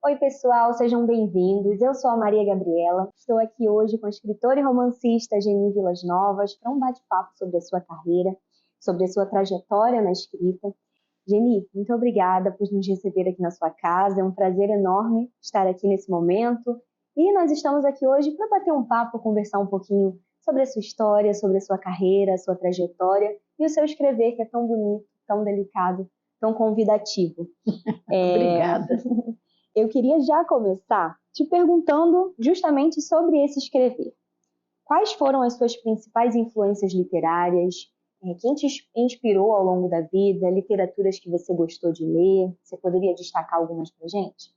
Oi, pessoal, sejam bem-vindos. Eu sou a Maria Gabriela. Estou aqui hoje com a escritora e romancista Geni Vilas Novas para um bate-papo sobre a sua carreira, sobre a sua trajetória na escrita. Geni, muito obrigada por nos receber aqui na sua casa. É um prazer enorme estar aqui nesse momento. E nós estamos aqui hoje para bater um papo, conversar um pouquinho sobre a sua história, sobre a sua carreira, a sua trajetória e o seu escrever, que é tão bonito, tão delicado, tão convidativo. Obrigada. Eu queria já começar te perguntando justamente sobre esse escrever. Quais foram as suas principais influências literárias? Quem te inspirou ao longo da vida? Literaturas que você gostou de ler? Você poderia destacar algumas para gente?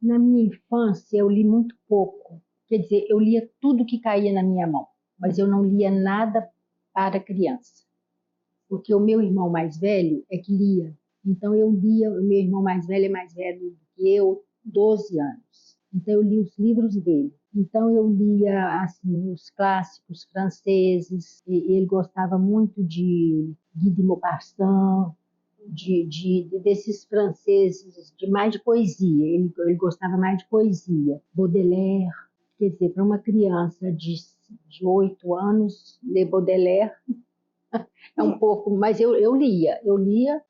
Na minha infância, eu li muito pouco. Quer dizer, eu lia tudo que caía na minha mão, mas eu não lia nada para criança. Porque o meu irmão mais velho é que lia. Então, eu lia, o meu irmão mais velho é mais velho do que eu, 12 anos. Então, eu li os livros dele. Então, eu lia assim, os clássicos franceses. Ele gostava muito de Guy de Maupassant, desses franceses, mais de poesia. Ele gostava mais de poesia. Baudelaire. Quer dizer, para uma criança de 8 anos, ler Baudelaire é um pouco, mas eu lia, eu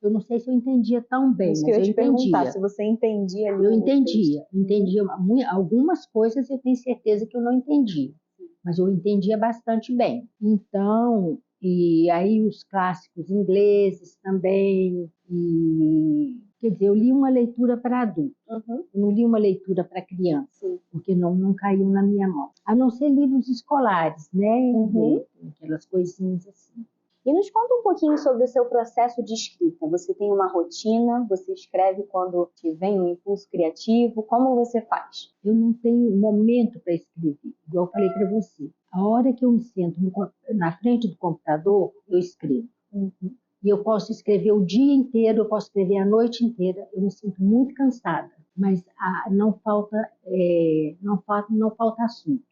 não sei se eu entendia tão bem, Isso mas que eu eu ia te perguntar, entendia. se você entendia ali Eu o entendia, texto. entendia algumas coisas eu tenho certeza que eu não entendia, mas eu entendia bastante bem. Então, e aí os clássicos ingleses também, e quer dizer, eu li uma leitura para adulto, Uhum. eu não li uma leitura para criança, Sim. porque não caiu na minha mão. A não ser livros escolares, né? Uhum. Aquelas coisinhas assim. E nos conta um pouquinho sobre o seu processo de escrita. Você tem uma rotina? Você escreve quando te vem um impulso criativo? Como você faz? Eu não tenho momento para escrever, igual eu falei para você. A hora que eu me sento na frente do computador, eu escrevo. Uhum. E eu posso escrever o dia inteiro, eu posso escrever a noite inteira. Eu me sinto muito cansada, mas não falta assunto.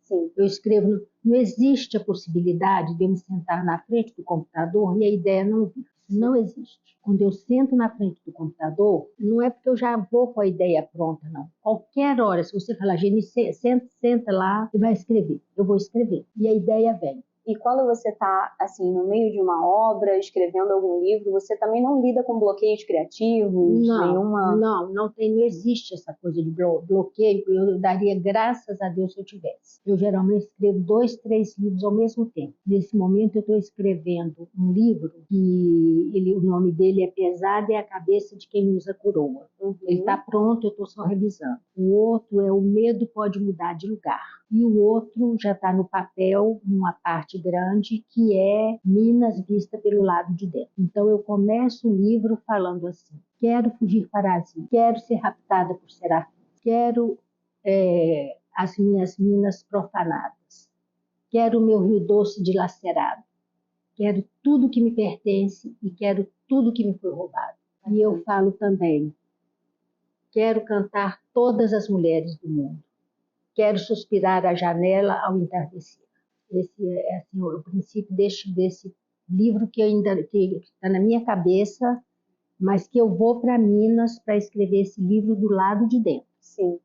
Sim. Eu escrevo, não existe a possibilidade de eu me sentar na frente do computador e a ideia não vir. Não existe. Quando eu sento na frente do computador, não é porque eu já vou com a ideia pronta, não. Qualquer hora, se você falar, Geni, senta lá e vai escrever. Eu vou escrever. E a ideia vem. E quando você está assim, no meio de uma obra, escrevendo algum livro, você também não lida com bloqueios criativos? Não existe essa coisa de bloqueio. Eu daria graças a Deus se eu tivesse. Eu geralmente escrevo 2, 3 livros ao mesmo tempo. Nesse momento eu estou escrevendo um livro que o nome dele é Pesada é a Cabeça de Quem Usa Coroa. Uhum. Ele está pronto, eu estou só revisando. O outro é O Medo Pode Mudar de Lugar. E o outro já está no papel, uma parte grande, que é Minas vista pelo lado de dentro. Então eu começo o livro falando assim: quero fugir para Asíria, quero ser raptada por serafins, quero as minhas minas profanadas, quero o meu rio doce dilacerado, quero tudo que me pertence e quero tudo que me foi roubado. E eu falo também: quero cantar todas as mulheres do mundo. Quero suspirar à janela ao entardecer. Esse é assim, o princípio desse livro que está na minha cabeça, mas que eu vou para Minas para escrever esse livro do lado de dentro. Sim,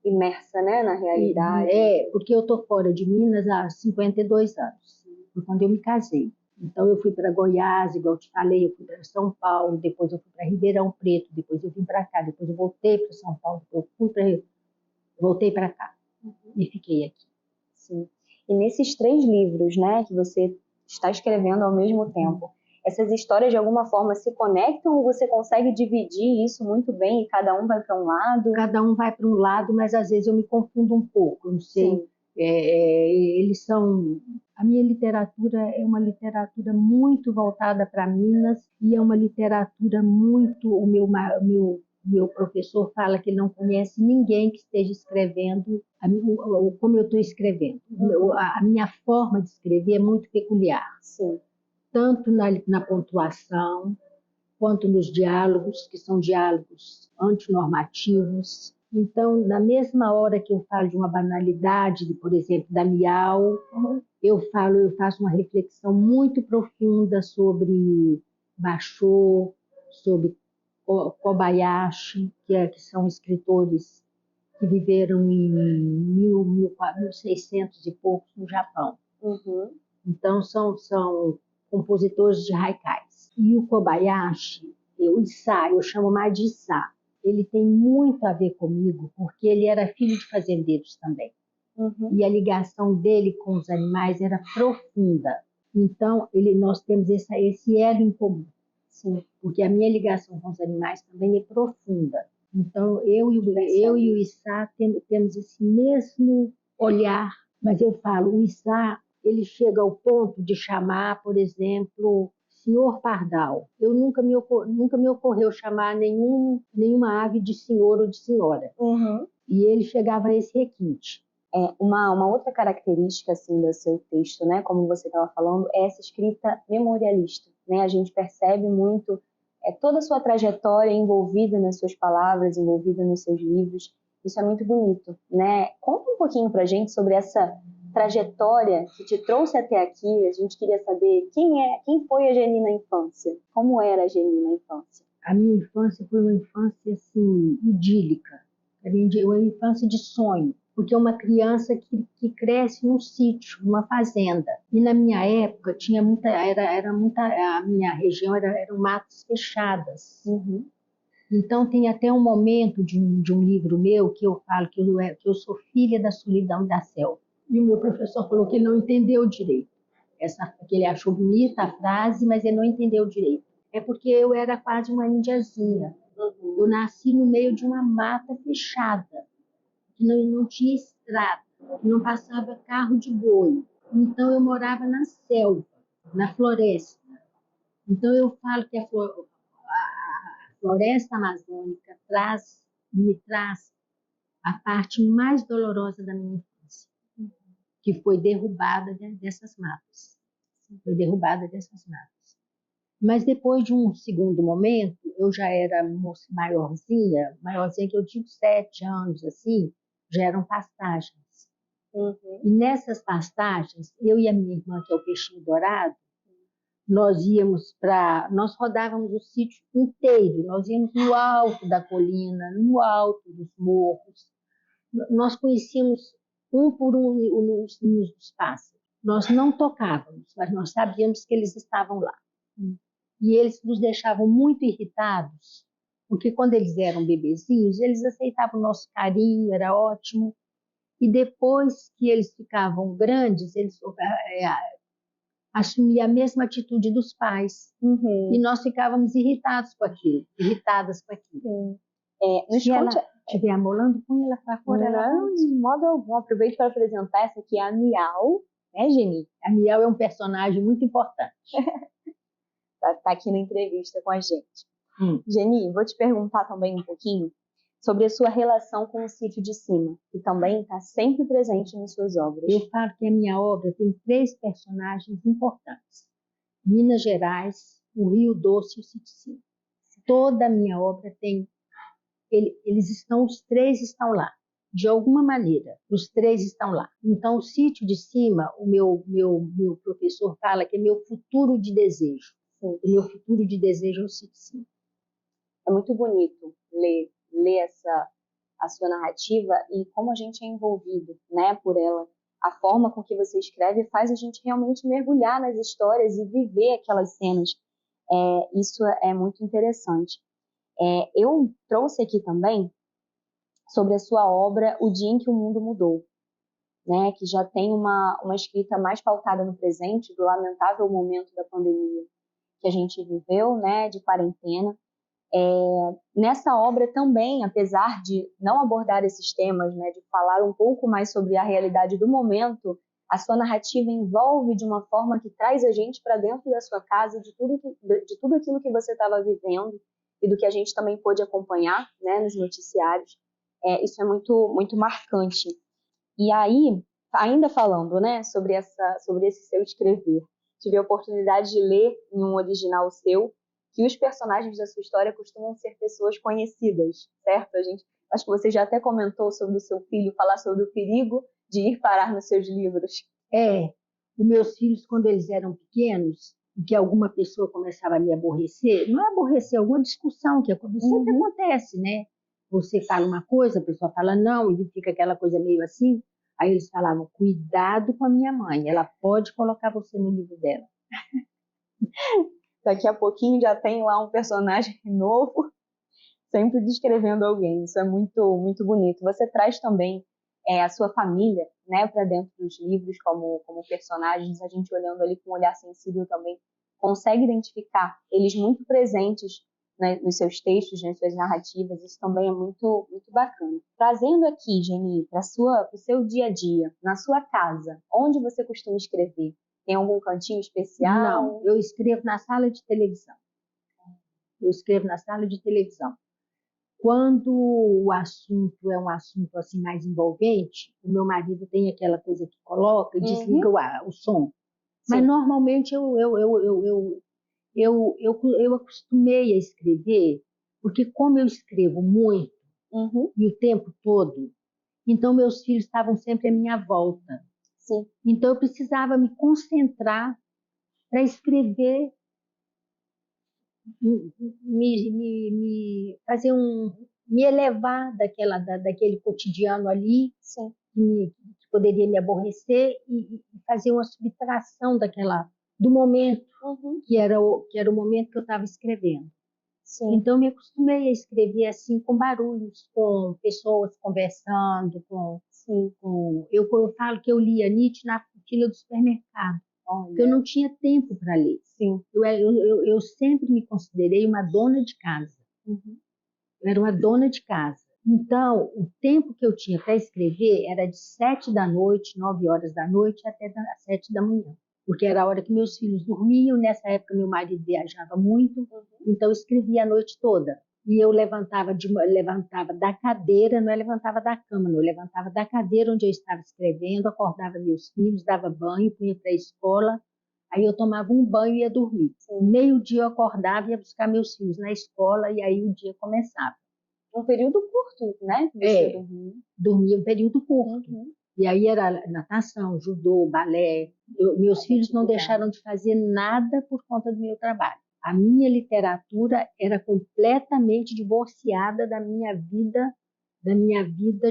imersa, né, na realidade. Porque eu estou fora de Minas há 52 anos, foi quando eu me casei. Então eu fui para Goiás, igual eu te falei, eu fui para São Paulo, depois eu fui para Ribeirão Preto, depois eu vim para cá, depois eu voltei para São Paulo, voltei para cá. E fiquei aqui. Sim. E nesses 3 livros, né, que você está escrevendo ao mesmo tempo, essas histórias de alguma forma se conectam ou você consegue dividir isso muito bem e cada um vai para um lado? Cada um vai para um lado, mas às vezes eu me confundo um pouco, eu não sei. Sim. Eles são... A minha literatura é uma literatura muito voltada para Minas e é uma literatura muito... O meu professor fala que não conhece ninguém que esteja escrevendo como eu estou escrevendo. A minha forma de escrever é muito peculiar. Sim. Tanto na pontuação, quanto nos diálogos, que são diálogos antinormativos. Então, na mesma hora que eu falo de uma banalidade, por exemplo, da Miau, eu faço uma reflexão muito profunda sobre Bachot, sobre Kobayashi, que são escritores que viveram em 1600 e poucos no Japão. Uhum. Então, são compositores de haikais. E o Kobayashi, o Issá, eu chamo mais de Issá, ele tem muito a ver comigo, porque ele era filho de fazendeiros também. Uhum. E a ligação dele com os animais era profunda. Então, nós temos esse elo em comum. Sim, porque a minha ligação com os animais também é profunda. Então, eu e o Issá temos esse mesmo olhar, mas eu falo, o Issá, ele chega ao ponto de chamar, por exemplo, senhor pardal. Nunca me ocorreu chamar nenhuma ave de senhor ou de senhora. Uhum. E ele chegava a esse requinte. Uma outra característica assim do seu texto, né, como você estava falando, é essa escrita memorialista, né? A gente percebe muito toda a sua trajetória envolvida nas suas palavras, envolvida nos seus livros. Isso é muito bonito, né? Conta um pouquinho para a gente sobre essa trajetória que te trouxe até aqui. A gente queria saber quem foi a Geni na infância, como era a Geni na infância. A minha infância foi uma infância assim idílica, uma infância de sonho. Porque é uma criança que cresce num sítio, numa fazenda. E na minha época tinha a minha região eram matas fechadas. Uhum. Então tem até um momento de um livro meu que eu falo que eu sou filha da solidão da selva. E o meu professor falou que ele não entendeu direito. Que ele achou bonita a frase, mas ele não entendeu direito. É porque eu era quase uma indiazinha. Uhum. Eu nasci no meio de uma mata fechada. Não tinha estrada, não passava carro de boi. Então eu morava na selva, na floresta. Então eu falo que a floresta amazônica me traz a parte mais dolorosa da minha infância, que foi derrubada dessas matas. Foi derrubada dessas matas. Mas depois de um segundo momento, eu já era maiorzinha que eu tinha 7 anos, assim, já eram pastagens. Uhum. E nessas pastagens, eu e a minha irmã, que é o Peixinho Dourado, nós rodávamos o sítio inteiro, nós íamos no alto da colina, no alto dos morros, nós conhecíamos um por um os ninhos dos pássaros. Nós não tocávamos, mas nós sabíamos que eles estavam lá. E eles nos deixavam muito irritados, porque quando eles eram bebezinhos, eles aceitavam o nosso carinho, era ótimo. E depois que eles ficavam grandes, eles assumiam a mesma atitude dos pais. Uhum. E nós ficávamos irritadas com aquilo. Sim. Se ela estiver amolando, põe ela para fora. Não, de modo algum. Aproveito para apresentar essa aqui, a Miau, né, Geni? A Miau é um personagem muito importante. Tá aqui na entrevista com a gente. Geni, vou te perguntar também um pouquinho sobre a sua relação com o Sítio de Cima, que também está sempre presente nas suas obras. Eu falo que a minha obra tem 3 personagens importantes. Minas Gerais, o Rio Doce e o Sítio de Cima. Toda a minha obra tem... os 3 estão lá. De alguma maneira, os 3 estão lá. Então, o Sítio de Cima, o meu professor fala que é meu futuro de desejo. Sim. O meu futuro de desejo é o Sítio de Cima. É muito bonito ler a sua narrativa e como a gente é envolvido, né, por ela. A forma com que você escreve faz a gente realmente mergulhar nas histórias e viver aquelas cenas. Isso é muito interessante. Eu trouxe aqui também sobre a sua obra O Dia em que o Mundo Mudou, né, que já tem uma escrita mais pautada no presente, do lamentável momento da pandemia que a gente viveu, né, de quarentena. Nessa obra também, apesar de não abordar esses temas, né, de falar um pouco mais sobre a realidade do momento, a sua narrativa envolve de uma forma que traz a gente para dentro da sua casa, de tudo aquilo que você estava vivendo e do que a gente também pôde acompanhar, né, nos noticiários. Isso é muito, muito marcante. E aí, ainda falando, né, sobre esse seu escrever, tive a oportunidade de ler em um original seu que os personagens da sua história costumam ser pessoas conhecidas, certo? Acho que você já até comentou sobre o seu filho, falar sobre o perigo de ir parar nos seus livros. Os meus filhos, quando eles eram pequenos, que alguma pessoa começava a me aborrecer, não é aborrecer, alguma discussão que sempre acontece, né? Você fala uma coisa, a pessoa fala não, e fica aquela coisa meio assim. Aí eles falavam, cuidado com a minha mãe, ela pode colocar você no livro dela. Daqui a pouquinho já tem lá um personagem novo, sempre descrevendo alguém. Isso é muito, muito bonito. Você traz também a sua família, né, para dentro dos livros como personagens. A gente olhando ali com um olhar sensível também consegue identificar eles muito presentes, né, nos seus textos, nas suas narrativas. Isso também é muito, muito bacana. Trazendo aqui, Geni, para o seu dia a dia, na sua casa, onde você costuma escrever? Tem algum cantinho especial? Não, eu escrevo na sala de televisão. Eu escrevo na sala de televisão. Quando o assunto é um assunto assim mais envolvente, o meu marido tem aquela coisa que coloca e desliga o som. Mas Sim. normalmente eu acostumei a escrever, porque como eu escrevo muito e o tempo todo, então meus filhos estavam sempre à minha volta. Sim. Então eu precisava me concentrar para escrever, me elevar daquele cotidiano ali, Sim. que poderia me aborrecer e fazer uma subtração do momento que era o momento que eu estava escrevendo. Sim. Então me acostumei a escrever assim com barulhos, com pessoas conversando, eu falo que eu lia Nietzsche na fila do supermercado. Porque eu não tinha tempo para ler. Sim. Eu sempre me considerei uma dona de casa. Eu era uma dona de casa. Então, o tempo que eu tinha para escrever era de 7 da noite, 9 horas da noite, até 7 da manhã. Porque era a hora que meus filhos dormiam. Nessa época, meu marido viajava muito. Então, eu escrevia a noite toda. E eu levantava da cadeira, não é levantava da cama, não, eu levantava da cadeira onde eu estava escrevendo, acordava meus filhos, dava banho, punha para a escola, aí eu tomava um banho e ia dormir. Meio-dia eu acordava e ia buscar meus filhos na escola e aí o dia começava. Um período curto, né? Você dormia um período curto. E aí era natação, judô, balé. Meus filhos não deixaram de fazer nada por conta do meu trabalho. A minha literatura era completamente divorciada da minha vida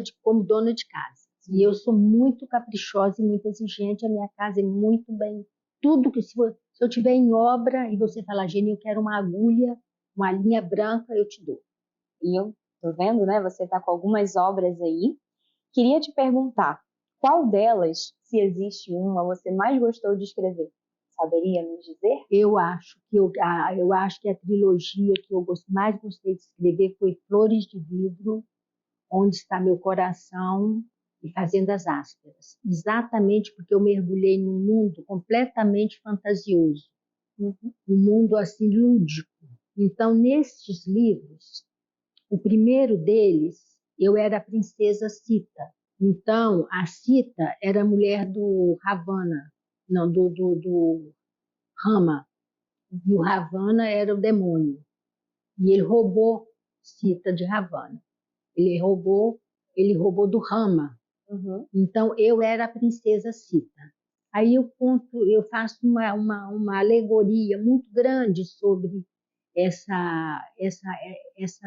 de como dona de casa. E eu sou muito caprichosa e muito exigente. A minha casa é muito bem. Tudo que se eu tiver em obra e você falar, Geni, eu quero uma agulha, uma linha branca, eu te dou. E eu tô vendo, né? Você tá com algumas obras aí. Queria te perguntar, qual delas, se existe uma, você mais gostou de escrever? Saberia nos dizer? Eu acho que a trilogia que eu mais gostei de escrever foi Flores de Vidro, Onde Está Meu Coração e Fazendas Ásperas. Exatamente porque eu mergulhei num mundo completamente fantasioso, um mundo assim lúdico. Então, nestes livros, o primeiro deles, eu era a princesa Sita. Então, a Sita era a mulher do Ravana, não, do Rama. E o Ravana era o demônio. E ele roubou Sita de Ravana. Ele roubou do Rama. Então, eu era a princesa Sita. Aí eu faço uma alegoria muito grande sobre essa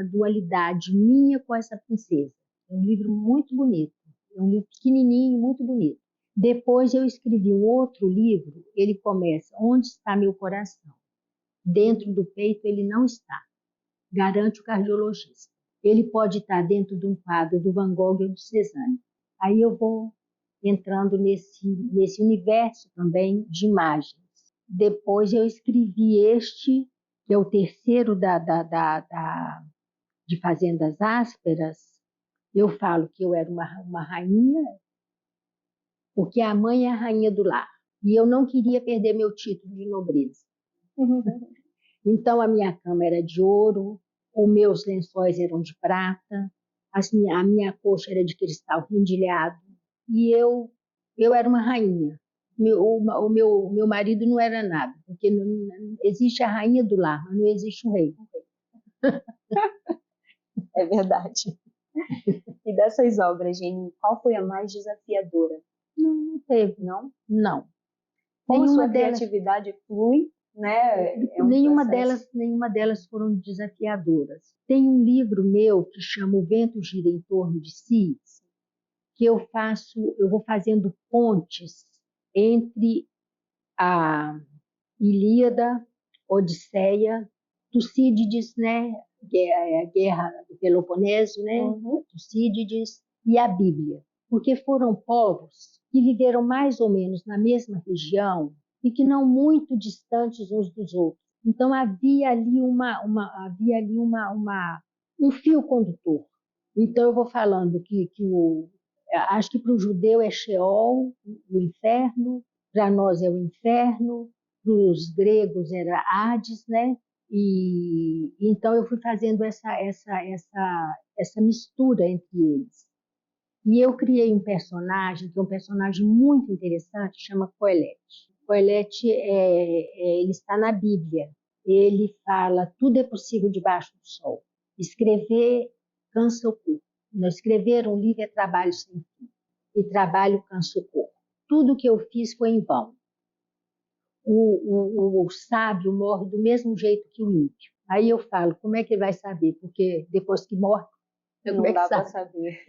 dualidade minha com essa princesa. É um livro muito bonito. É um livro pequenininho, muito bonito. Depois eu escrevi um outro livro, ele começa, Onde Está Meu Coração? Dentro do peito ele não está, garante o cardiologista. Ele pode estar dentro de um quadro do Van Gogh ou do Cézanne. Aí eu vou entrando nesse universo também de imagens. Depois eu escrevi este, que é o terceiro de Fazendas Ásperas. Eu falo que eu era uma rainha, porque a mãe é a rainha do lar. E eu não queria perder meu título de nobreza. Então, a minha cama era de ouro, os meus lençóis eram de prata, a minha coxa era de cristal rendilhado, e eu era uma rainha. O meu marido não era nada, porque não existe a rainha do lar, mas não existe o rei. É verdade. E dessas obras, Geni, qual foi a mais desafiadora? Não teve, não? Não. Como sua criatividade flui né? Nenhuma delas foram desafiadoras. Tem um livro meu que chama O Vento Gira em Torno de Si, que eu vou fazendo pontes entre a Ilíada, Odisseia, Tucídides, né? A Guerra do Peloponeso, né? Tucídides e a Bíblia, porque foram povos que viveram mais ou menos na mesma região e que não muito distantes uns dos outros. Então havia ali um fio condutor. Então eu vou falando que acho que para o judeu é Sheol, o inferno, para nós é o inferno, para os gregos era Hades, né? E então eu fui fazendo essa mistura entre eles. E eu criei um personagem, que é um personagem muito interessante, chama Coelete. Coelete ele está na Bíblia. Ele fala: tudo é possível debaixo do sol. Escrever cansa o corpo. Não escrever um livro é trabalho sem fim. E trabalho cansa o corpo. Tudo que eu fiz foi em vão. O sábio morre do mesmo jeito que o ímpio. Aí eu falo: como é que ele vai saber? Porque depois que morre, não dá para saber.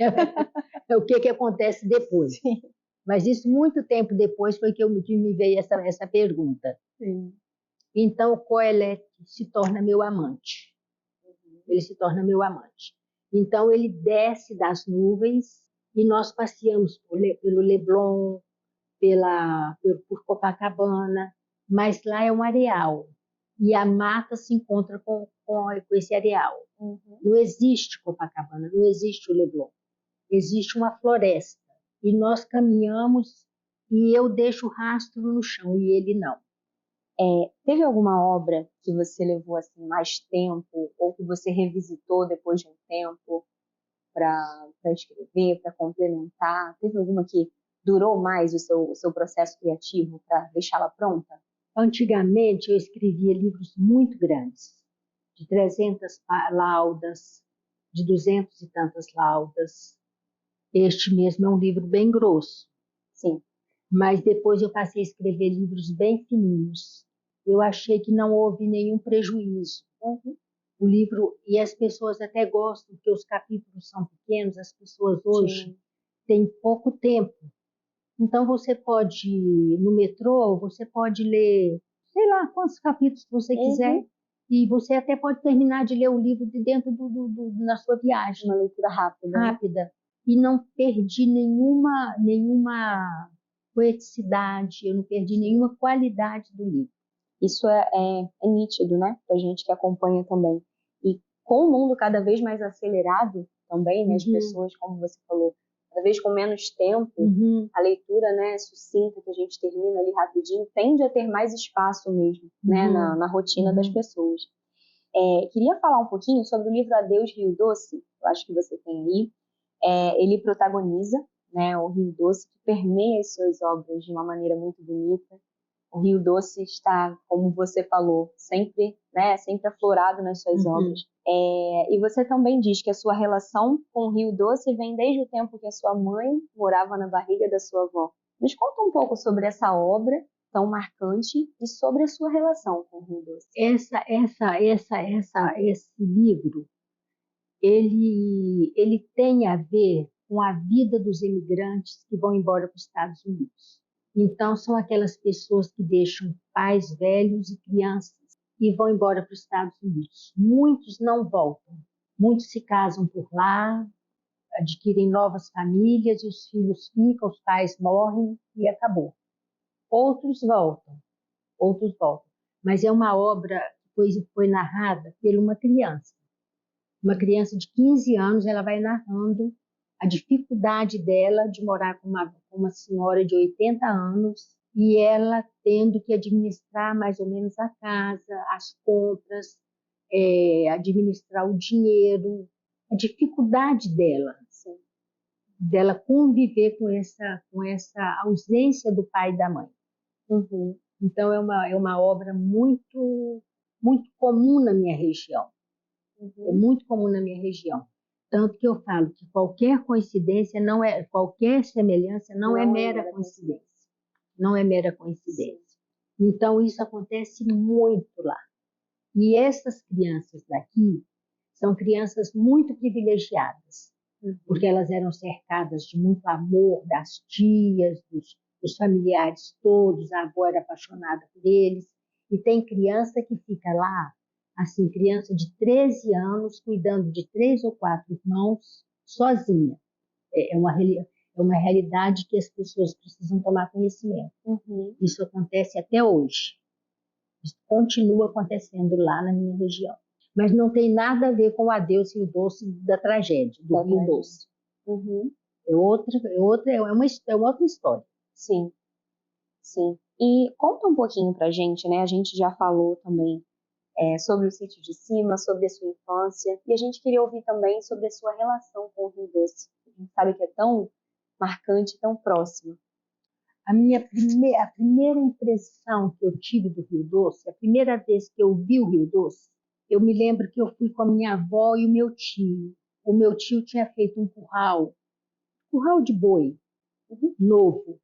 É o que acontece depois. Sim. Mas isso muito tempo depois foi que me veio essa pergunta. Sim. Então, Coelete se torna meu amante. Ele se torna meu amante. Então, ele desce das nuvens e nós passeamos pelo Leblon, por Copacabana, mas lá é um areal. E a mata se encontra com esse areal. Não existe Copacabana, não existe o Leblon. Existe uma floresta. E nós caminhamos e eu deixo o rastro no chão e ele não. Teve alguma obra que você levou assim mais tempo ou que você revisitou depois de um tempo para escrever, para complementar? Teve alguma que durou mais o seu processo criativo para deixá-la pronta? Antigamente eu escrevia livros muito grandes, de 300 laudas, de 200 e tantas laudas. Este mesmo é um livro bem grosso. Sim. Mas depois eu passei a escrever livros bem fininhos. Eu achei que não houve nenhum prejuízo. O livro, e as pessoas até gostam, porque os capítulos são pequenos, as pessoas hoje têm pouco tempo. Então você pode, no metrô, você pode ler, sei lá, quantos capítulos você quiser, e você até pode terminar de ler o livro de dentro na sua viagem. Uma leitura rápida. Rápida. E não perdi nenhuma poeticidade, eu não perdi nenhuma qualidade do livro. Isso é nítido, né? Para a gente que acompanha também. E com o mundo cada vez mais acelerado também, né? As pessoas, como você falou, cada vez com menos tempo, a leitura, né, sucinta, que a gente termina ali rapidinho, tende a ter mais espaço mesmo, né, na rotina das pessoas. Queria falar um pouquinho sobre o livro Adeus Rio Doce, eu acho que você tem aí. Ele protagoniza, né, o Rio Doce, que permeia as suas obras de uma maneira muito bonita. O Rio Doce está, como você falou, sempre aflorado nas suas obras. E você também diz que a sua relação com o Rio Doce vem desde o tempo que a sua mãe morava na barriga da sua avó. Nos conta um pouco sobre essa obra tão marcante e sobre a sua relação com o Rio Doce. Esse livro, ele tem a ver com a vida dos imigrantes que vão embora para os Estados Unidos. Então, são aquelas pessoas que deixam pais velhos e crianças e vão embora para os Estados Unidos. Muitos não voltam. Muitos se casam por lá, adquirem novas famílias e os filhos ficam, os pais morrem e acabou. Outros voltam. Mas é uma obra que foi narrada por uma criança. Uma criança de 15 anos, ela vai narrando a dificuldade dela de morar com uma senhora de 80 anos e ela tendo que administrar mais ou menos a casa, as compras, administrar o dinheiro, a dificuldade dela, assim, dela conviver com essa ausência do pai e da mãe. Então é uma obra muito, muito comum na minha região. É muito comum na minha região. Tanto que eu falo que qualquer semelhança não é mera coincidência. Não é mera coincidência. Então, isso acontece muito lá. E essas crianças daqui são crianças muito privilegiadas, porque elas eram cercadas de muito amor das tias, dos familiares todos, a avó era apaixonada por eles. E tem criança que fica lá, assim, criança de 13 anos, cuidando de 3 ou 4 irmãos, sozinha. É uma realidade que as pessoas precisam tomar conhecimento. Isso acontece até hoje. Isso continua acontecendo lá na minha região. Mas não tem nada a ver com o Adeus Rio Doce da tragédia, do Rio Doce. É uma outra história. Sim, sim. E conta um pouquinho pra gente, né? A gente já falou também sobre o Sítio de Cima, sobre a sua infância, e a gente queria ouvir também sobre a sua relação com o Rio Doce. A gente sabe que é tão marcante, tão próxima. A primeira impressão que eu tive do Rio Doce, a primeira vez que eu vi o Rio Doce, eu me lembro que eu fui com a minha avó e o meu tio. O meu tio tinha feito um curral de boi, novo,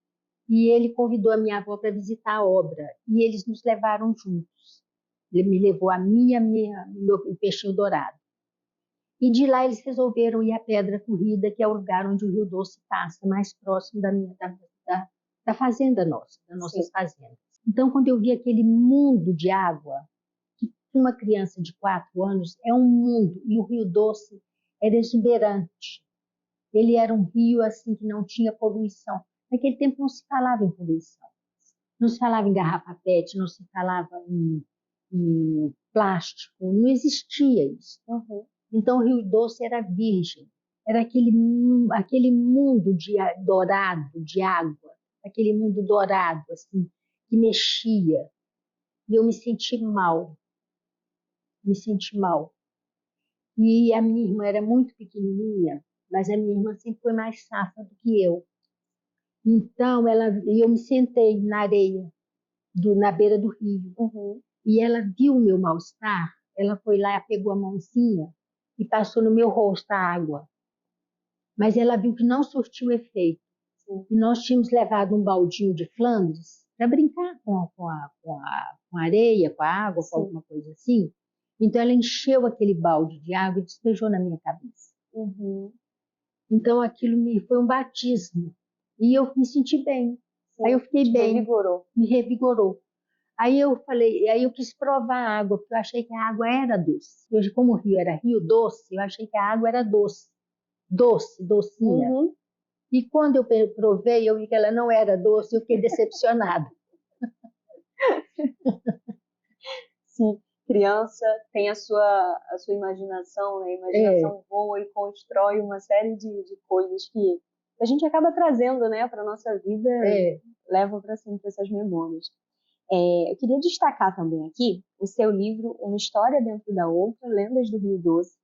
e ele convidou a minha avó para visitar a obra, e eles nos levaram juntos. Ele me levou a mim e o peixinho dourado. E de lá eles resolveram ir à Pedra Corrida, que é o lugar onde o Rio Doce passa, mais próximo da fazenda nossa, das nossas fazendas. Então, quando eu vi aquele mundo de água, que uma criança de 4 anos é um mundo, e o Rio Doce era exuberante. Ele era um rio assim que não tinha poluição. Naquele tempo não se falava em poluição. Não se falava em garrafa PET, não se falava em plástico, não existia isso. Então o Rio Doce era virgem, era aquele mundo dourado de água, aquele mundo dourado assim que mexia. E eu me senti mal. E a minha irmã era muito pequenininha, mas a minha irmã sempre foi mais safa do que eu. Então eu me sentei na areia, na beira do rio. E ela viu o meu mal-estar, ela foi lá, pegou a mãozinha e passou no meu rosto a água. Mas ela viu que não surtiu efeito. E nós tínhamos levado um baldinho de Flandres para brincar com a areia, com a água, com alguma coisa assim. Então ela encheu aquele balde de água e despejou na minha cabeça. Então aquilo foi um batismo. E eu me senti bem. Aí eu fiquei bem. Me revigorou. Aí eu quis provar a água, porque eu achei que a água era doce. Como o rio era Rio Doce, eu achei que a água era doce. Docinha. E quando eu provei, eu vi que ela não era doce, eu fiquei decepcionada. Sim, criança tem a sua imaginação, né? A imaginação voa e constrói uma série de coisas que a gente acaba trazendo, né, para a nossa vida, leva para sempre essas memórias. Eu queria destacar também aqui o seu livro Uma História Dentro da Outra, Lendas do Rio Doce,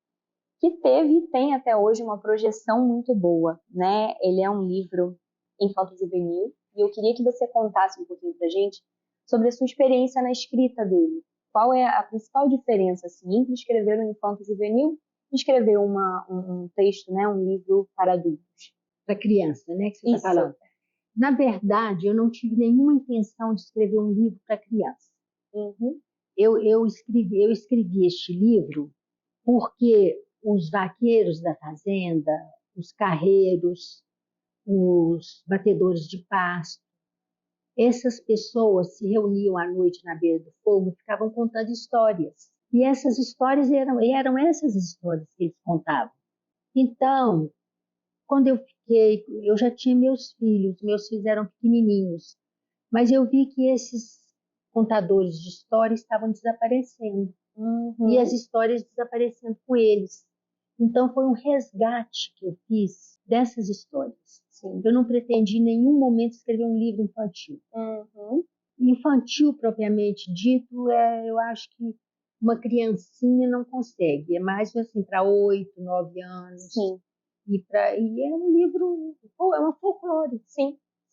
que teve e tem até hoje uma projeção muito boa, né? Ele é um livro infanto-juvenil e eu queria que você contasse um pouquinho pra gente sobre a sua experiência na escrita dele. Qual é a principal diferença assim, entre escrever um infanto-juvenil e escrever um texto, né, um livro para adultos? Para criança, né, que você está falando. Na verdade, eu não tive nenhuma intenção de escrever um livro para criança. Eu escrevi este livro porque os vaqueiros da fazenda, os carreiros, os batedores de pasto, essas pessoas se reuniam à noite na beira do fogo e ficavam contando histórias. E essas histórias eram essas histórias que eles contavam. Então, quando eu já tinha meus filhos eram pequenininhos, mas eu vi que esses contadores de histórias estavam desaparecendo. E as histórias desaparecendo com eles. Então foi um resgate que eu fiz dessas histórias. Eu não pretendi em nenhum momento escrever um livro infantil. Infantil, propriamente dito, eu acho que uma criancinha não consegue. É mais assim para 8, 9 anos. E é um livro, é uma folclore.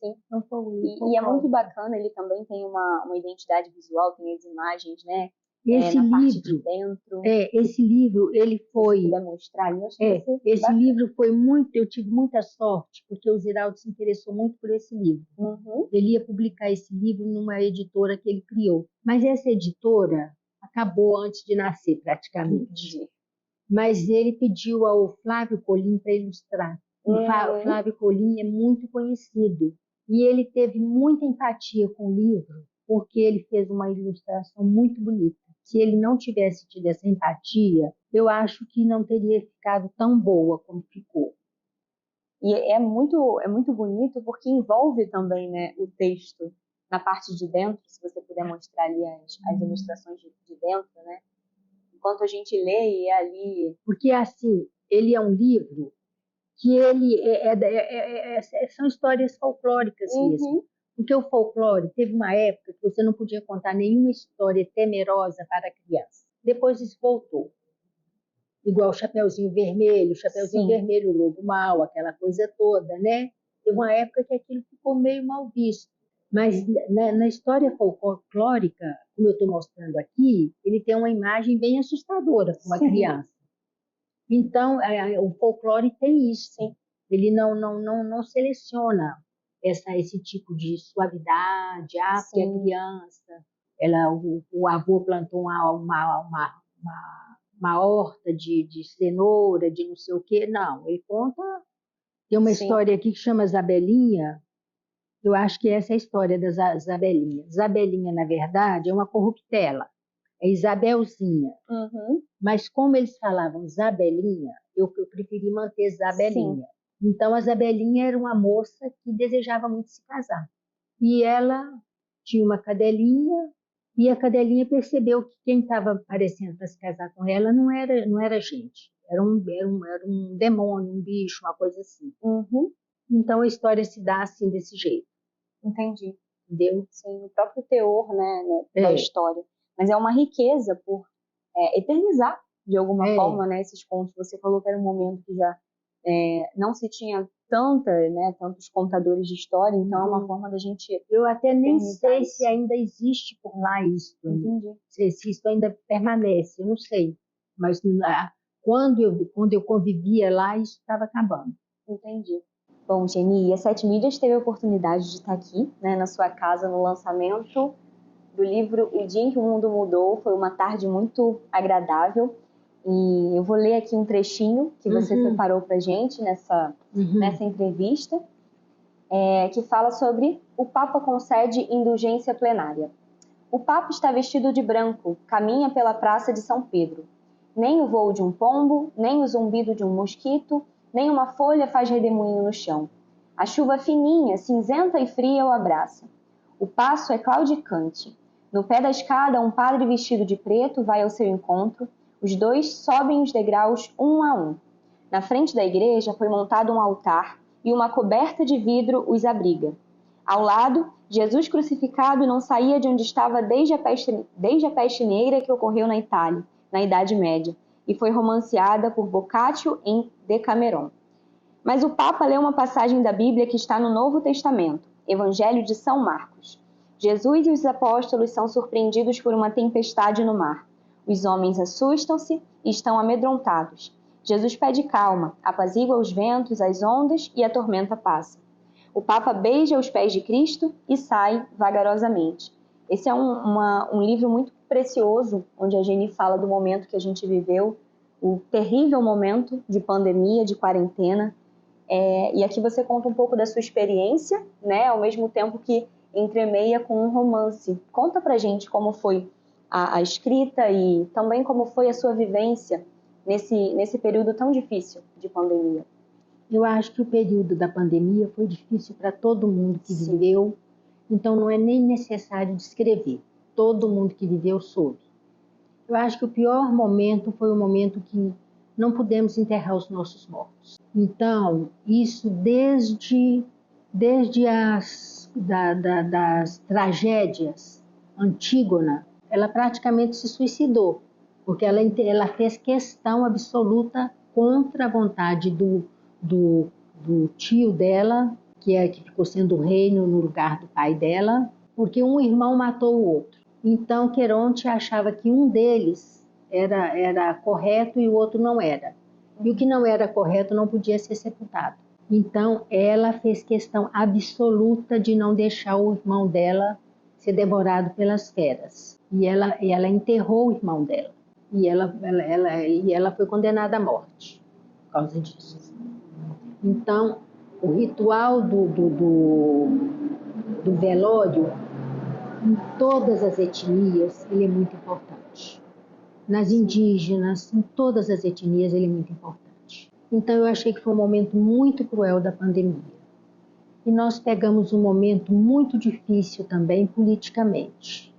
É um folclore. E é muito bacana, ele também tem uma identidade visual, tem as imagens, né? Esse na parte de livro, dentro. esse livro, ele Se foi... você puder mostrar ali, acho que vai ser Esse bacana. livro foi muito... Eu tive muita sorte, porque o Ziraldo se interessou muito por esse livro. Uhum. Ele ia publicar esse livro numa editora que ele criou. Mas essa editora acabou antes de nascer, praticamente. Entendi. Mas ele pediu ao Flávio Colim para ilustrar. O Flávio Colim é muito conhecido. E ele teve muita empatia com o livro, porque ele fez uma ilustração muito bonita. Se ele não tivesse tido essa empatia, eu acho que não teria ficado tão boa como ficou. E é muito bonito porque envolve também, né, o texto na parte de dentro, se você puder mostrar ali as ilustrações de dentro, né? Enquanto a gente lê e é ali... Porque, assim, ele é um livro que ele são histórias folclóricas mesmo. Porque o folclore teve uma época que você não podia contar nenhuma história temerosa para a criança. Depois isso voltou. Igual o Chapeuzinho Vermelho, o Lobo Mau, aquela coisa toda, né? Teve uma época que aquilo ficou meio mal visto. Mas na história folclórica, como eu estou mostrando aqui, ele tem uma imagem bem assustadora para uma criança. Então, o folclore tem isso. Sim. Ele não seleciona esse tipo de suavidade. Porque a criança, o avô plantou uma horta de cenoura, de não sei o quê. Não, ele conta... Tem uma história aqui que chama Zabelinha. Eu acho que essa é a história da Zabelinha. Zabelinha, na verdade, é uma corruptela. É Isabelzinha. Mas como eles falavam Zabelinha, eu preferi manter Zabelinha. Sim. Então, a Zabelinha era uma moça que desejava muito se casar. E ela tinha uma cadelinha, e a cadelinha percebeu que quem estava aparecendo para se casar com ela não era gente. Era um demônio, um bicho, uma coisa assim. Então, a história se dá assim, desse jeito. Entendi. Entendeu? Sim, o próprio teor, né, da história. Mas é uma riqueza por eternizar, de alguma forma, né, esses contos. Você falou que era um momento que já não se tinha tantos contadores de história, então é uma forma da gente... Eu até nem sei se ainda existe por lá isso. Entendi. Se isso ainda permanece, eu não sei. Mas quando eu convivia lá, isso estava acabando. Entendi. Bom, Geni, a Sete Mídias teve a oportunidade de estar aqui, né, na sua casa, no lançamento do livro O Dia em que o Mundo Mudou. Foi uma tarde muito agradável. E eu vou ler aqui um trechinho que você preparou para a gente nessa entrevista, que fala sobre o Papa concede indulgência plenária. O Papa está vestido de branco, caminha pela Praça de São Pedro. Nem o voo de um pombo, nem o zumbido de um mosquito, nem uma folha faz redemoinho no chão. A chuva fininha, cinzenta e fria o abraça. O passo é claudicante. No pé da escada, um padre vestido de preto vai ao seu encontro. Os dois sobem os degraus um a um. Na frente da igreja foi montado um altar e uma coberta de vidro os abriga. Ao lado, Jesus crucificado não saía de onde estava desde a peste negra que ocorreu na Itália, na Idade Média, e foi romanceada por Boccaccio em Decameron. Mas o Papa leu uma passagem da Bíblia que está no Novo Testamento, Evangelho de São Marcos. Jesus e os apóstolos são surpreendidos por uma tempestade no mar. Os homens assustam-se e estão amedrontados. Jesus pede calma, apazigua os ventos, as ondas e a tormenta passa. O Papa beija os pés de Cristo e sai vagarosamente. Esse é um livro muito precioso, onde a Geni fala do momento que a gente viveu, o terrível momento de pandemia, de quarentena. E aqui você conta um pouco da sua experiência, né, ao mesmo tempo que entremeia com um romance. Conta pra gente como foi a escrita e também como foi a sua vivência nesse período tão difícil de pandemia. Eu acho que o período da pandemia foi difícil para todo mundo que viveu, então não é nem necessário descrever. Todo mundo que viveu soube. Eu acho que o pior momento foi o momento que não pudemos enterrar os nossos mortos. Então, isso desde das tragédias, Antígona, ela praticamente se suicidou, porque ela fez questão absoluta contra a vontade do tio dela, que ficou sendo rei no lugar do pai dela, porque um irmão matou o outro. Então, Queronte achava que um deles era correto e o outro não era. E o que não era correto não podia ser sepultado. Então, ela fez questão absoluta de não deixar o irmão dela ser devorado pelas feras. E ela enterrou o irmão dela. E ela foi condenada à morte por causa disso. Então, o ritual do velório, em todas as etnias, ele é muito importante. Nas indígenas, em todas as etnias, ele é muito importante. Então, eu achei que foi um momento muito cruel da pandemia. E nós pegamos um momento muito difícil também politicamente,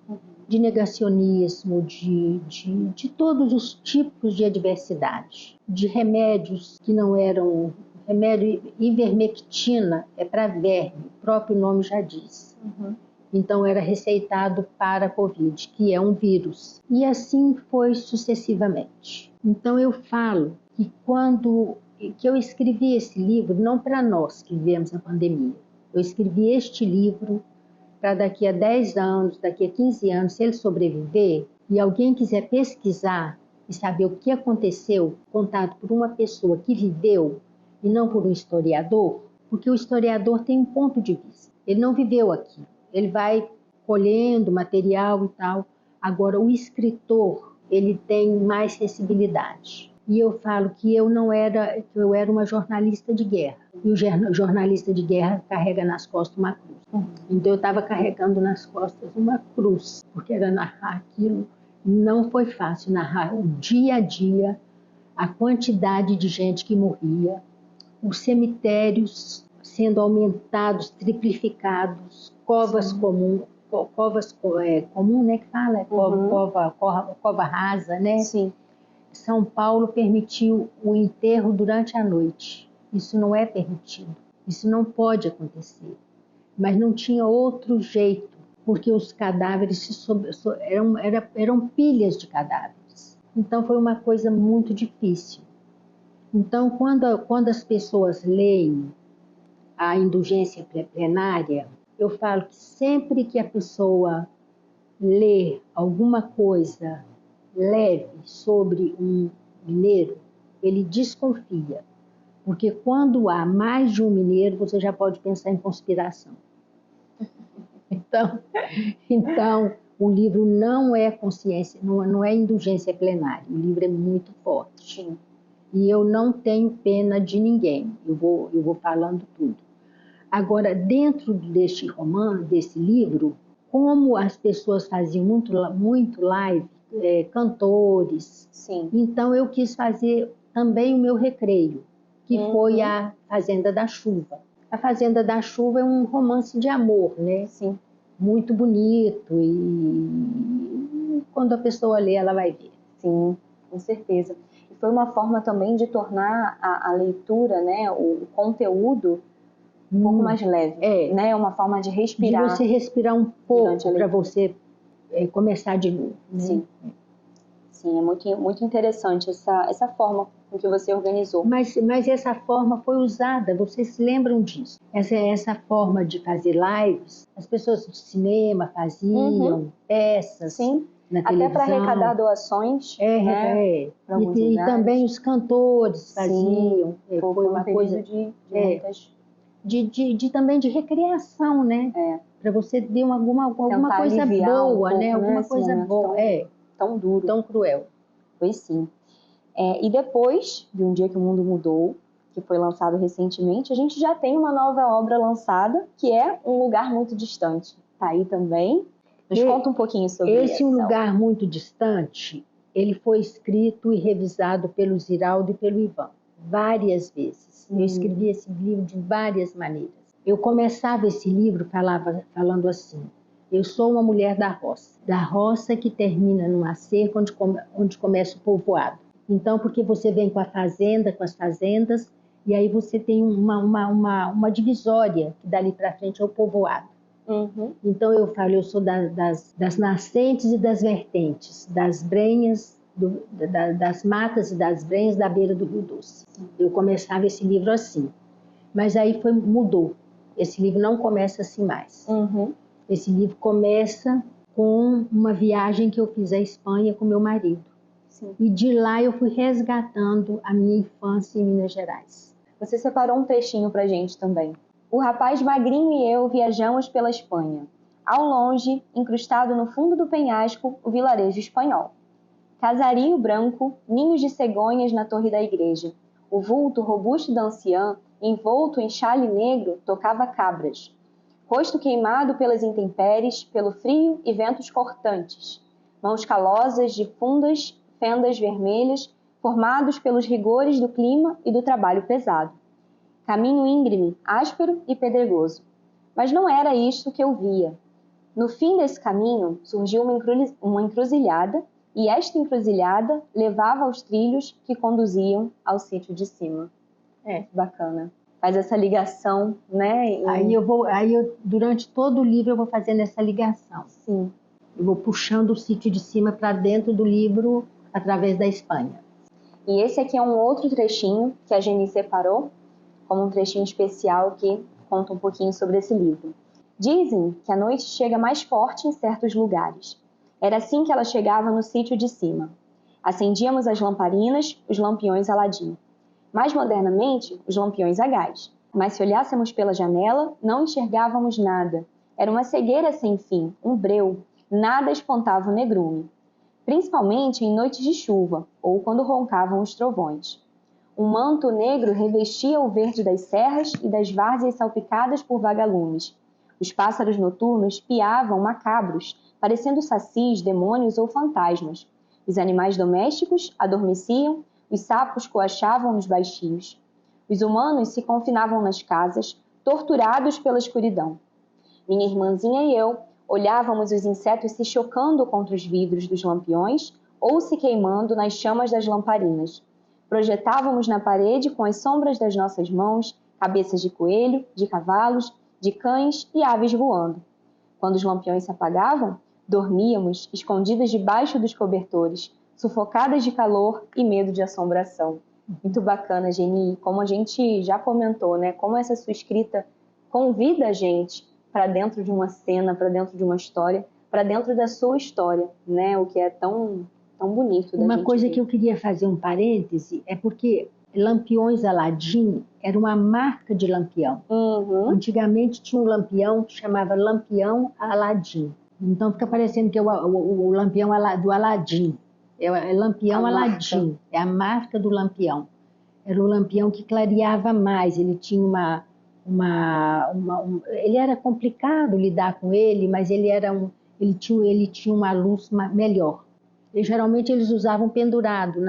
de negacionismo, de todos os tipos de adversidade, de remédios que não eram... Remédio ivermectina é para verme, o próprio nome já diz. Então era receitado para a Covid, que é um vírus. E assim foi sucessivamente. Então eu falo que que eu escrevi esse livro não para nós que vivemos a pandemia. Eu escrevi este livro para daqui a 10 anos, daqui a 15 anos, se ele sobreviver e alguém quiser pesquisar e saber o que aconteceu, contado por uma pessoa que viveu e não por um historiador, porque o historiador tem um ponto de vista. Ele não viveu aqui. Ele vai colhendo material e tal. Agora, o escritor, ele tem mais sensibilidade. E eu falo que eu era uma jornalista de guerra. E o jornalista de guerra carrega nas costas uma cruz. Então, eu estava carregando nas costas uma cruz, porque era narrar aquilo. Não foi fácil narrar o dia a dia, a quantidade de gente que morria, os cemitérios sendo aumentados, triplificados, covas comuns, né, que fala, cova rasa, né? Sim. São Paulo permitiu o enterro durante a noite. Isso não é permitido, isso não pode acontecer. Mas não tinha outro jeito, porque os cadáveres eram pilhas de cadáveres. Então foi uma coisa muito difícil. Então, quando as pessoas leem a indulgência plenária, eu falo que sempre que a pessoa lê alguma coisa leve sobre um mineiro, ele desconfia. Porque quando há mais de um mineiro, você já pode pensar em conspiração. Então o livro não é consciência, não é indulgência plenária. O livro é muito forte. Sim. E eu não tenho pena de ninguém. Eu vou falando tudo. Agora, dentro deste romance, desse livro, como as pessoas faziam muito live, cantores, Sim. então eu quis fazer também o meu recreio, que foi a Fazenda da Chuva. A Fazenda da Chuva é um romance de amor, né? Sim. Muito bonito, e quando a pessoa lê, ela vai ver. Sim, com certeza. E foi uma forma também de tornar a leitura, né, o conteúdo um pouco mais leve, né? Uma forma de respirar. De você respirar um pouco para você começar de novo. Né? Sim. Sim, é muito interessante essa forma com que você organizou. Mas essa forma foi usada, vocês se lembram disso? Essa forma de fazer lives, as pessoas de cinema faziam peças. Sim. Na até televisão. Para arrecadar doações. E também os cantores faziam. Foi uma coisa de muitas... também de recreação, né? Para você ter alguma coisa boa, né? Alguma coisa boa. Tão duro. Tão cruel. Foi sim. E depois de Um Dia que o Mundo Mudou, que foi lançado recentemente, a gente já tem uma nova obra lançada, que é Um Lugar Muito Distante. Tá aí também. Nos conta um pouquinho sobre esse Um Lugar Muito Distante, ele foi escrito e revisado pelo Ziraldo e pelo Ivan, várias vezes. Eu escrevi esse livro de várias maneiras. Eu começava esse livro falando assim: eu sou uma mulher da roça que termina numa cerca onde começa o povoado. Então, porque você vem com a fazenda, com as fazendas, e aí você tem uma divisória, que dali para frente é o povoado. Então eu falo, eu sou das nascentes e das vertentes, das brenhas, das matas e das brenhas da beira do Rio Doce. Eu começava esse livro assim, mas aí mudou. Esse livro não começa assim mais. Esse livro começa com uma viagem que eu fiz à Espanha com meu marido. Sim. E de lá eu fui resgatando a minha infância em Minas Gerais. Você separou um trechinho pra gente também. O rapaz magrinho e eu viajamos pela Espanha. Ao longe, incrustado no fundo do penhasco, o vilarejo espanhol. Casario branco, ninhos de cegonhas na torre da igreja. O vulto robusto da anciã, envolto em chale negro, tocava cabras. Rosto queimado pelas intempéries, pelo frio e ventos cortantes. Mãos calosas de fundas fendas vermelhas, formados pelos rigores do clima e do trabalho pesado. Caminho íngreme, áspero e pedregoso. Mas não era isto que eu via. No fim desse caminho surgiu uma encruzilhada, e esta encruzilhada levava aos trilhos que conduziam ao sítio de cima. Bacana. Faz essa ligação, né? Durante todo o livro eu vou fazendo essa ligação. Sim. Eu vou puxando o sítio de cima para dentro do livro através da Espanha. E esse aqui é um outro trechinho que a Geni separou, como um trechinho especial que conta um pouquinho sobre esse livro. Dizem que a noite chega mais forte em certos lugares. Era assim que ela chegava no sítio de cima. Acendíamos as lamparinas, os lampiões Aladim. Mais modernamente, os lampiões a gás. Mas se olhássemos pela janela, não enxergávamos nada. Era uma cegueira sem fim, um breu. Nada espantava o negrume. Principalmente em noites de chuva, ou quando roncavam os trovões. Um manto negro revestia o verde das serras e das várzeas salpicadas por vagalumes. Os pássaros noturnos piavam macabros, parecendo sacis, demônios ou fantasmas. Os animais domésticos adormeciam, os sapos coachavam nos baixios. Os humanos se confinavam nas casas, torturados pela escuridão. Minha irmãzinha e eu olhávamos os insetos se chocando contra os vidros dos lampiões ou se queimando nas chamas das lamparinas. Projetávamos na parede, com as sombras das nossas mãos, cabeças de coelho, de cavalos, de cães e aves voando. Quando os lampiões se apagavam, dormíamos escondidas debaixo dos cobertores, sufocadas de calor e medo de assombração. Muito bacana, Geni, como a gente já comentou, né? Como essa sua escrita convida a gente para dentro de uma cena, para dentro de uma história, para dentro da sua história, né? O que é tão bonito da Uma gente coisa ver. que eu queria fazer um parêntese é porque Lampiões Aladim era uma marca de lampião. Uhum. Antigamente tinha um lampião que chamava Lampião Aladim. Então fica parecendo que é o lampião do Aladim. É Lampião Aladim, é a marca do lampião. Era o lampião que clareava mais, ele tinha ele era complicado lidar com ele, mas ele tinha uma luz melhor. E, geralmente eles usavam pendurado,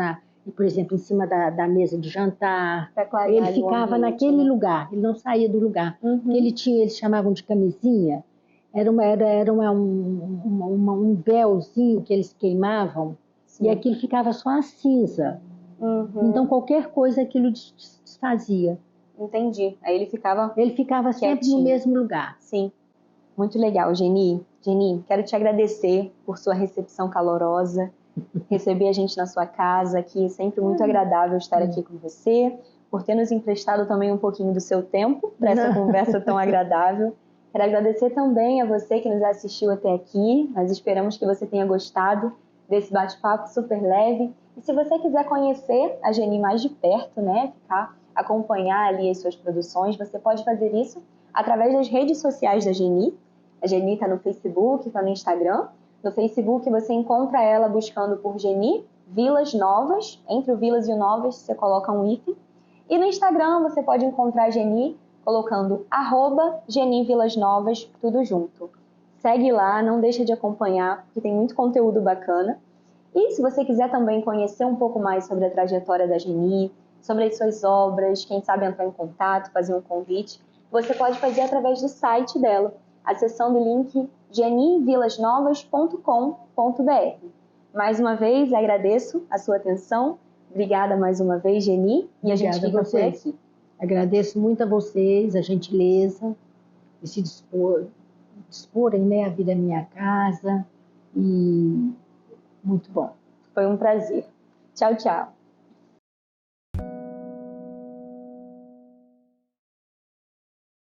por exemplo, em cima da mesa de jantar. Ele ficava naquele lugar, ele não saía do lugar. Uhum. Eles chamavam de camisinha, era um véuzinho que eles queimavam. Sim. E aquilo ficava só a cinza. Uhum. Então qualquer coisa aquilo desfazia. Entendi. Aí ele ficava sempre quietinho. no mesmo lugar. Sim. Muito legal, Geni. Geni, quero te agradecer por sua recepção calorosa, receber a gente na sua casa aqui, é sempre muito agradável estar aqui com você, por ter nos emprestado também um pouquinho do seu tempo para essa conversa tão agradável. Quero agradecer também a você que nos assistiu até aqui. Nós esperamos que você tenha gostado desse bate-papo super leve. E se você quiser conhecer a Geni mais de perto, né, acompanhar ali as suas produções, você pode fazer isso através das redes sociais da Geni. A Geni está no Facebook, está no Instagram. No Facebook você encontra ela buscando por Geni Vilas Novas. Entre o Vilas e o Novas você coloca um hífen. E no Instagram você pode encontrar a Geni colocando @GeniVilasNovas, tudo junto. Segue lá, não deixa de acompanhar, porque tem muito conteúdo bacana. E se você quiser também conhecer um pouco mais sobre a trajetória da Geni, sobre as suas obras, quem sabe entrar em contato, fazer um convite, você pode fazer através do site dela, acessando o link genivilasnovas.com.br. Mais uma vez, agradeço a sua atenção. Obrigada mais uma vez, Geni. E a gente fica por aqui. Agradeço muito a vocês, a gentileza de se disporem, né, a vir à minha casa. E muito bom. Foi um prazer. Tchau, tchau.